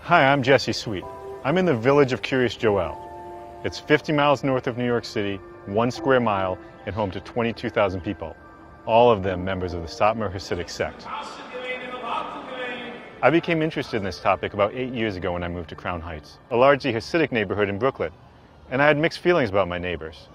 Hi, I'm Jesse Sweet. I'm in the village of Curious Joel. It's 50 miles north of New York City, 1 square mile, and home to 22,000 people, all of them members of the Satmar Hasidic sect. I became interested in this topic about 8 years ago when I moved to Crown Heights, a largely Hasidic neighborhood in Brooklyn, and I had mixed feelings about my neighbors.